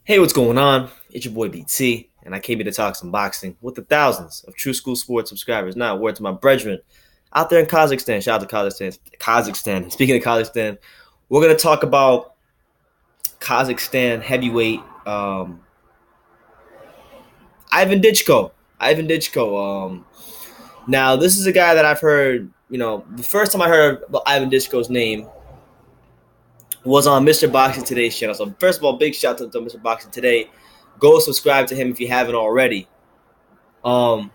Hey, what's going on? It's your boy BT, and I came here to talk some boxing with the thousands of True School Sports subscribers. Now, word to my brethren out there in Kazakhstan. Shout out to Kazakhstan. Kazakhstan. Speaking of Kazakhstan, we're gonna talk about Kazakhstan heavyweight Ivan Dychko. Ivan Dychko. Now this is a guy that I've heard. The first time I heard about Ivan Dychko's name was on Mr. Boxing Today's channel. So first of all, big shout out to Mr. Boxing Today. Go subscribe to him if you haven't already. Um,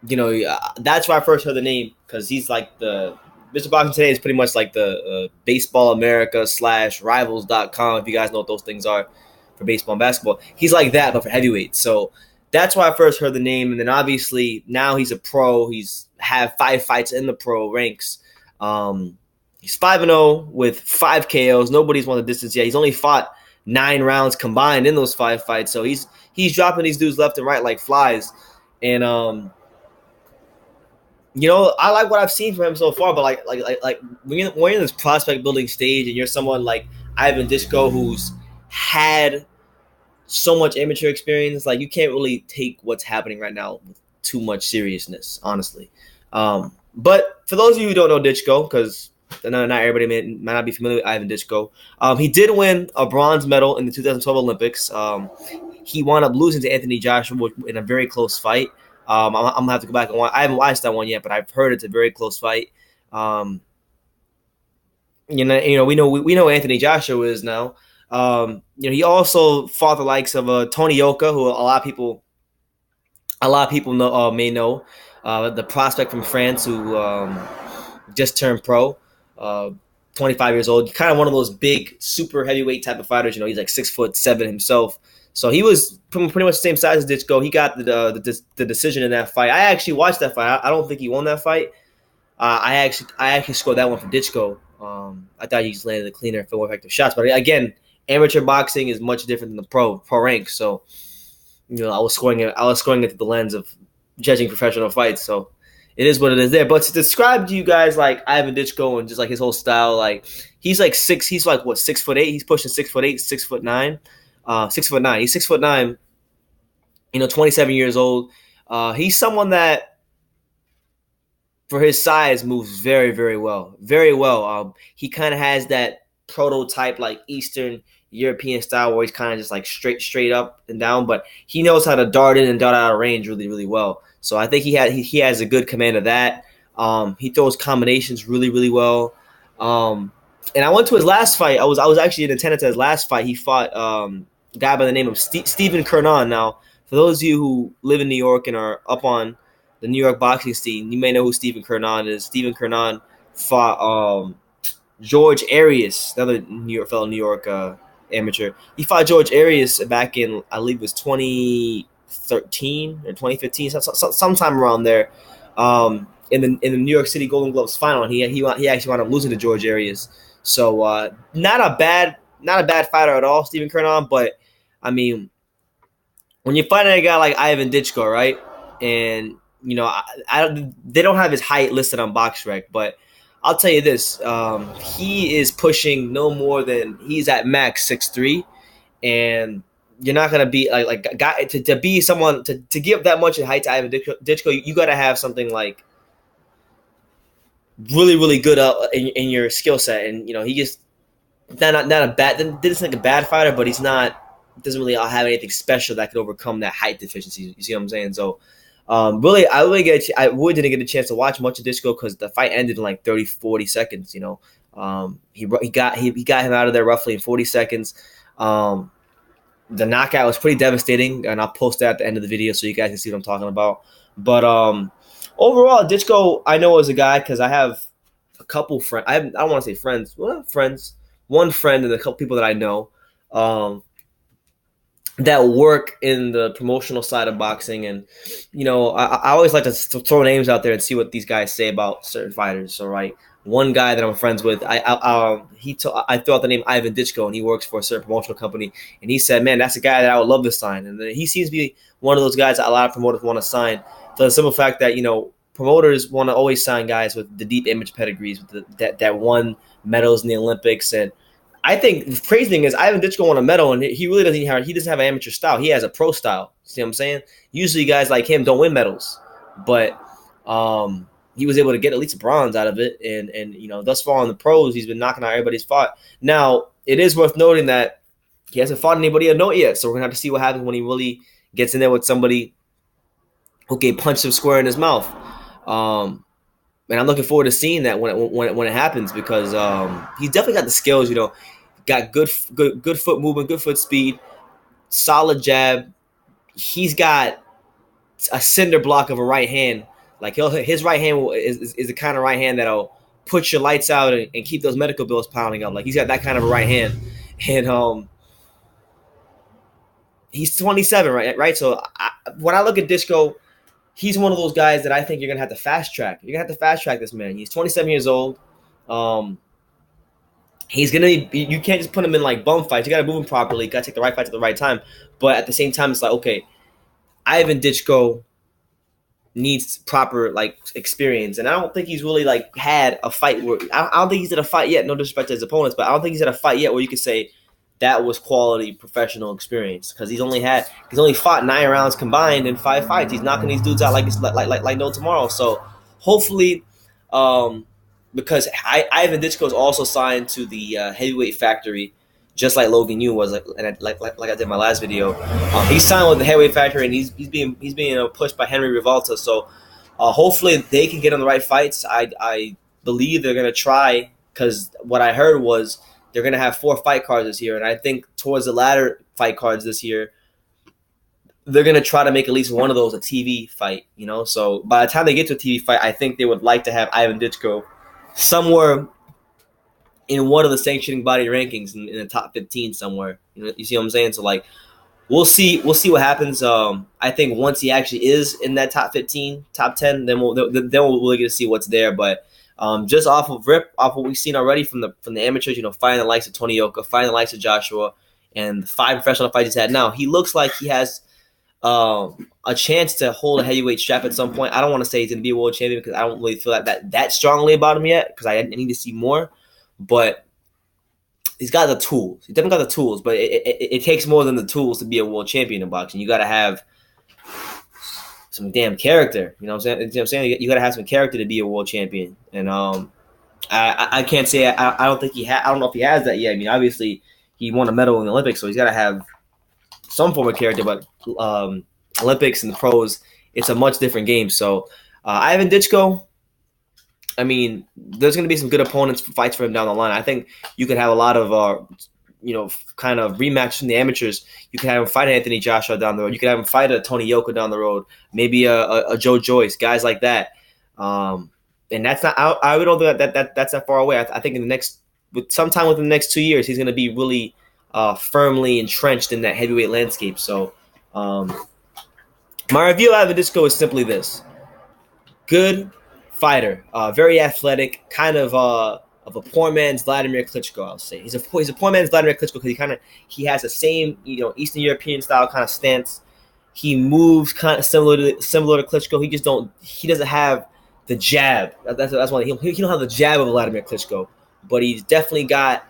that's where I first heard the name because he's like the Mr. Boxing Today is pretty much like the Baseball America / Rivals.com. If you guys know what those things are for baseball and basketball, he's like that but for heavyweight. So that's why I first heard the name, and then obviously now he's a pro. He's had 5 fights in the pro ranks. He's 5-0 with 5 KOs. Nobody's won the distance yet. He's only fought 9 rounds combined in those 5 fights. So he's dropping these dudes left and right like flies. And I like what I've seen from him so far. But like when you're in this prospect building stage and you're someone like Ivan Dychko who's had so much amateur experience, like you can't really take what's happening right now with too much seriousness, honestly. But for those of you who don't know Dychko, because not everybody might not be familiar with Ivan Dychko. He did win a bronze medal in the 2012 Olympics. He wound up losing to Anthony Joshua in a very close fight. I'm gonna have to go back and watch. I haven't watched that one yet, but I've heard it's a very close fight. We know Anthony Joshua is now. He also fought the likes of Tony Yoka, who a lot of people know may know, the prospect from France who just turned pro. 25 years old, kind of one of those big, super heavyweight type of fighters. He's like 6'7" himself. So he was pretty much the same size as Dychko. He got the decision in that fight. I actually watched that fight. I don't think he won that fight. I actually scored that one for Dychko. I thought he just landed the cleaner, more effective shots. But again, amateur boxing is much different than the pro rank. So I was scoring it through the lens of judging professional fights. So it is what it is there. But to describe to you guys like Ivan Dychko and just like his whole style, like he's like 6'8"? He's pushing 6'8", 6'9". 6'9". He's 6'9". 27 years old. He's someone that, for his size, moves very, very well. Very well. He kind of has that prototype like Eastern European style where he's kind of just like straight up and down, but he knows how to dart in and dart out of range really, really well. So I think he has a good command of that. He throws combinations really, really well. And I went to his last fight. I was actually in attendance at his last fight. He fought a guy by the name of Stephen Kernan. Now, for those of you who live in New York and are up on the New York boxing scene, you may know who Stephen Kernan is. Stephen Kernan fought George Arias, another fellow New York amateur. He fought George Arias back in, I believe it was 2013 or 2015, sometime around there, in the New York City Golden Gloves final. And he actually wound up losing to George Arias. So not a bad fighter at all, Stephen Kernan. But I mean, when you're fighting a guy like Ivan Dychko, right? And they don't have his height listed on BoxRec, but I'll tell you this: he is pushing no more than, he's at max 6'3", and you're not gonna be like a guy to be someone to give that much in height to Ivan Dychko. You got to have something like really, really good in your skill set, and he just not a bad. Didn't like a bad fighter, but he's not. Doesn't really have anything special that could overcome that height deficiency. You see what I'm saying? So. I really didn't get a chance to watch much of Dychko because the fight ended in like 30-40 seconds. He got him out of there roughly in 40 seconds. The knockout was pretty devastating, and I'll post that at the end of the video so you guys can see what I'm talking about. But overall, Dychko I know is a guy because I have a couple friends. I don't want to say friends. Well, friends. One friend and a couple people that I know. That work in the promotional side of boxing, and I always like to throw names out there and see what these guys say about certain fighters. So, right, one guy that I'm friends with, I threw out the name Ivan Dychko, and he works for a certain promotional company, and he said, "Man, that's a guy that I would love to sign." And he seems to be one of those guys that a lot of promoters want to sign for the simple fact that promoters want to always sign guys with the deep image pedigrees, with that won medals in the Olympics. And I think the crazy thing is Ivan Dychko won a medal, and he really doesn't have an amateur style. He has a pro style. See what I'm saying? Usually guys like him don't win medals, but he was able to get at least a bronze out of it. And thus far in the pros, he's been knocking out everybody's fought. Now it is worth noting that he hasn't fought anybody of note yet, so we're gonna have to see what happens when he really gets in there with somebody who can punch him square in his mouth. And I'm looking forward to seeing that when it happens, because he's definitely got the skills. Got good foot movement, good foot speed, solid jab. He's got a cinder block of a right hand. Like his right hand is the kind of right hand that'll put your lights out and keep those medical bills pounding up. Like he's got that kind of a right hand, and he's 27, right. So when I look at Dychko, he's one of those guys that I think you're gonna have to fast track. You're gonna have to fast track this man. He's 27 years old. He's gonna. You can't just put him in like bum fights. You gotta move him properly. You gotta take the right fight at the right time. But at the same time, it's like, okay, Ivan Dychko needs proper like experience, and I don't think he's really like had a fight where I don't think he's at a fight yet. No disrespect to his opponents, but I don't think he's at a fight yet where you could say that was quality professional experience, because he's only fought 9 rounds combined in 5 fights. He's knocking these dudes out like no tomorrow. So hopefully, because Ivan Dychko is also signed to the heavyweight factory, just like Logan Yu was, like I did in my last video. He's signed with the heavyweight factory, and he's being pushed by Henry Rivalta. So hopefully they can get on the right fights. I believe they're gonna try, because what I heard was they're going to have 4 fight cards this year, and I think towards the latter fight cards this year, they're going to try to make at least one of those a TV fight, So by the time they get to a TV fight, I think they would like to have Ivan Dychko somewhere in one of the sanctioning body rankings in the top 15 somewhere. You see what I'm saying? So, like, we'll see what happens. I think once he actually is in that top 15, top 10, then we'll really get to see what's there, but just off of what we've seen already from the amateurs, fighting the likes of Tony Yoka, fighting the likes of Joshua, and the 5 professional fights he's had now, he looks like he has a chance to hold a heavyweight strap at some point. I don't want to say he's going to be a world champion, because I don't really feel that strongly about him yet, because I need to see more. But he's got the tools. He definitely got the tools, but it takes more than the tools to be a world champion in boxing. You got to have some damn character, you know what I'm saying? You got to have some character to be a world champion, and I can't say I don't think I don't know if he has that yet. I mean, obviously he won a medal in the Olympics, so he's got to have some form of character. But Olympics and the pros, it's a much different game. So Ivan Dychko, I mean, there's going to be some good opponents for fights for him down the line. I think you could have a lot of kind of rematches from the amateurs. You could have him fight Anthony Joshua down the road. You could have him fight a Tony Yoka down the road. Maybe a Joe Joyce, guys like that. And that's not. I don't think that's that far away. I think sometime within the next 2 years, he's going to be really firmly entrenched in that heavyweight landscape. So my review of Ivan Dychko is simply this: good fighter, very athletic, kind of a poor man's Vladimir Klitschko, I'll say. He's a poor man's Vladimir Klitschko, because he has the same Eastern European style kind of stance. He moves kind of similar to Klitschko. He doesn't have the jab. That's why he don't have the jab of Vladimir Klitschko, but he's definitely got.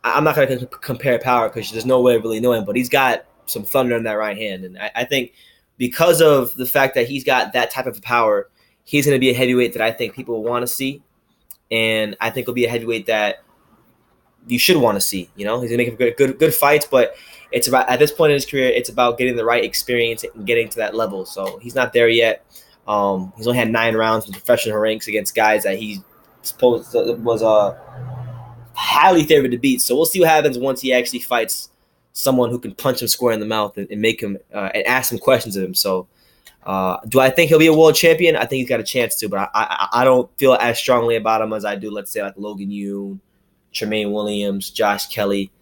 I'm not going to compare power, because there's no way of really knowing, but he's got some thunder in that right hand, and I think because of the fact that he's got that type of power, he's going to be a heavyweight that I think people want to see. And I think he'll be a heavyweight that you should want to see. He's going to make good fights, but it's about, at this point in his career, it's about getting the right experience and getting to that level. So he's not there yet. He's only had 9 rounds in professional ranks against guys that he supposed was highly favored to beat. So we'll see what happens once he actually fights someone who can punch him square in the mouth and make him and ask some questions of him. So. Do I think he'll be a world champion? I think he's got a chance to, but I don't feel as strongly about him as I do, let's say, like Logan Yu, Tremaine Williams, Josh Kelly.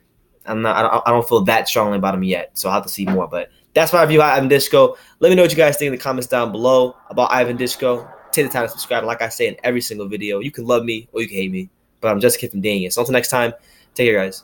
I don't feel that strongly about him yet, so I'll have to see more. But that's my review of Ivan Dychko. Let me know what you guys think in the comments down below about Ivan Dychko. Take the time to subscribe. Like I say in every single video, you can love me or you can hate me, but I'm just a kid from Daniel. So until next time, take care, guys.